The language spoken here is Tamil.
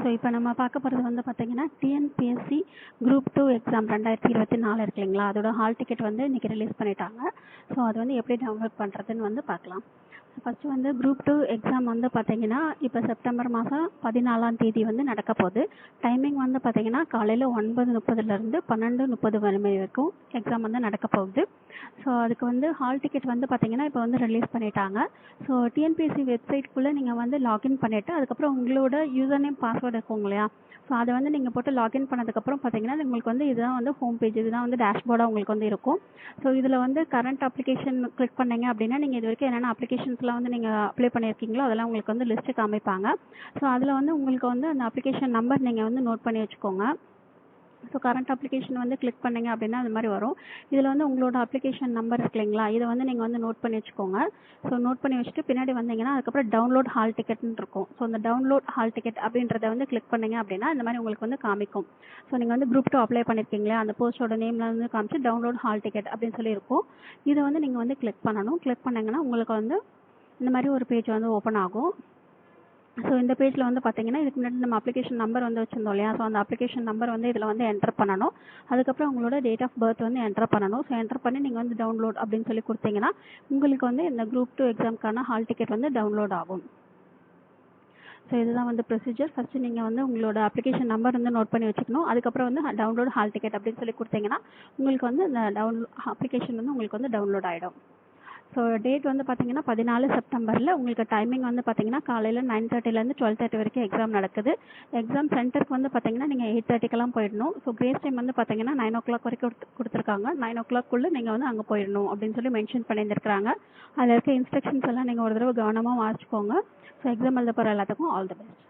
ஸோ இப்போ நம்ம பார்க்க போகிறது வந்து பார்த்தீங்கன்னா டிஎன்பிஎஸ்சி குரூப் 2 எக்ஸாம் 2024 இருக்கு இல்லைங்களா, அதோட ஹால் டிக்கெட் வந்து இன்றைக்கி ரிலீஸ் பண்ணிட்டாங்க. ஸோ அது வந்து எப்படி டவுன்லோட் பண்ணுறதுன்னு வந்து பார்க்கலாம். ஃபஸ்ட்டு வந்து குரூப் 2 எக்ஸாம் வந்து பார்த்தீங்கன்னா இப்போ செப்டம்பர் மாதம் 14ஆம் தேதி வந்து நடக்க போகுது. டைமிங் வந்து பார்த்தீங்கன்னா காலையில் 9:30 12:30 வரைக்கும் எக்ஸாம் வந்து நடக்க போகுது. ஸோ அதுக்கு வந்து ஹால் டிக்கெட் வந்து பார்த்தீங்கன்னா இப்போ வந்து ரிலீஸ் பண்ணிட்டாங்க. ஸோ டிஎன்பிஎஸ்சி வெப்சைட்குள்ளே நீங்கள் வந்து லாகின் பண்ணிவிட்டு அதுக்கப்புறம் உங்களோட யூசர் நேம் பாஸ்வேர்டு இருக்கும் இல்லையா, ஸோ அதை வந்து நீங்கள் போட்டு லாகின் பண்ணதுக்கப்புறம் பார்த்தீங்கன்னா உங்களுக்கு வந்து இதுதான் வந்து ஹோம் பேஜ், இதுதான் வந்து டேஷ்போர்டாக உங்களுக்கு வந்து இருக்கும். ஸோ இதில் வந்து கரண்ட் அப்ளிகேஷன் கிளிக் பண்ணீங்க அப்படின்னா நீங்கள் இது வரைக்கும் என்னென்ன அப்ளிகேஷன்ஸ்லாம் வந்து நீங்கள் அப்ளை பண்ணியிருக்கீங்களோ அதெல்லாம் உங்களுக்கு வந்து லிஸ்ட்டு காமிப்பாங்க. ஸோ அதில் வந்து உங்களுக்கு வந்து அந்த அப்ளிகேஷன் நம்பர் நீங்கள் வந்து நோட் பண்ணி வச்சுக்கோங்க. ஸோ கரண்ட் அப்ளிகேஷன் வந்து கிளிக் பண்ணிங்க அப்படின்னா அது மாதிரி வரும். இதில் வந்து உங்களோட அப்ளிகேஷன் நம்பர் இருக்கு இல்லைங்களா, இதை வந்து நீங்கள் வந்து நோட் பண்ணி வச்சுக்கோங்க. ஸோ நோட் பண்ணி வச்சுட்டு பின்னாடி வந்தீங்கன்னா அதுக்கப்புறம் டவுன்லோட் ஹால் டிக்கெட்னு இருக்கும். ஸோ அந்த டவுன்லோட் ஹால் டிக்கெட் அப்படின்றத வந்து கிளிக் பண்ணிங்க அப்படின்னா இந்த மாதிரி உங்களுக்கு வந்து காமிக்கும். ஸோ நீங்கள் வந்து குரூப் 2 அப்ளை பண்ணியிருக்கீங்களா, அந்த போஸ்டோட நேமில் வந்து காமிச்சு டவுன்லோட் ஹால் டிக்கெட் அப்படின்னு சொல்லி இருக்கும். இதை வந்து நீங்கள் வந்து கிளிக் பண்ணணும். கிளிக் பண்ணிங்கன்னா உங்களுக்கு வந்து இந்த மாதிரி ஒரு பேஜ் வந்து ஓப்பன் ஆகும். ஸோ இந்த பேஜில் வந்து பார்த்தீங்கன்னா இதுக்கு முன்னாடி நம்ம அப்ளிகேஷன் நம்பர் வந்து வச்சுருந்தோம் இல்லையா, ஸோ அந்த அப்ளிகேஷன் நம்பர் வந்து இதில் வந்து என்டர் பண்ணணும். அதுக்கப்புறம் உங்களோட டேட் ஆஃப் பர்த் வந்து என்டர் பண்ணணும். ஸோ என்டர் பண்ணி நீங்கள் வந்து டவுன்லோட் அப்படின்னு சொல்லி கொடுத்தீங்கன்னா உங்களுக்கு வந்து இந்த குரூப் 2 எக்ஸாமுக்கான ஹால் டிக்கெட் வந்து டவுன்லோட் ஆகும். ஸோ இதுதான் வந்து ப்ரொசீஜர். ஃபஸ்ட்டு நீங்கள் வந்து உங்களோட அப்ளிகேஷன் நம்பர் வந்து நோட் பண்ணி வச்சுக்கணும். அதுக்கப்புறம் வந்து டவுன்லோட் ஹால் டிக்கெட் அப்படின்னு சொல்லி கொடுத்தீங்கன்னா உங்களுக்கு வந்து இந்த அப்ளிகேஷன் வந்து உங்களுக்கு வந்து டவுன்லோட் ஆகிடும். ஸோ டேட் வந்து பார்த்தீங்கன்னா 14 செப்டம்பரில் உங்களுக்கு டைமிங் வந்து பார்த்தீங்கன்னா காலையில் 9:30 12:30 வரைக்கும் எக்ஸாம் நடக்குது. எக்ஸாம் சென்டருக்கு வந்து பார்த்தீங்கன்னா நீங்கள் 8:30 போயிடணும். ஸோ கிரேஸ் டைம் வந்து பார்த்தீங்கன்னா 9 வரைக்கும் கொடுத்துருக்காங்க. 9 நீங்கள் வந்து அங்கே போயிடணும் அப்படின்னு சொல்லி மென்ஷன் பண்ணியிருந்துருக்காங்க. அதில் இருக்க இன்ஸ்ட்ரக்ஷன்ஸ் எல்லாம் நீங்கள் ஒரு தடவை கவனமாக வாசிச்சுக்கோங்க. ஸோ எக்ஸாம் எழுத போகிற எல்லாத்துக்கும் ஆல் தி பெஸ்ட்.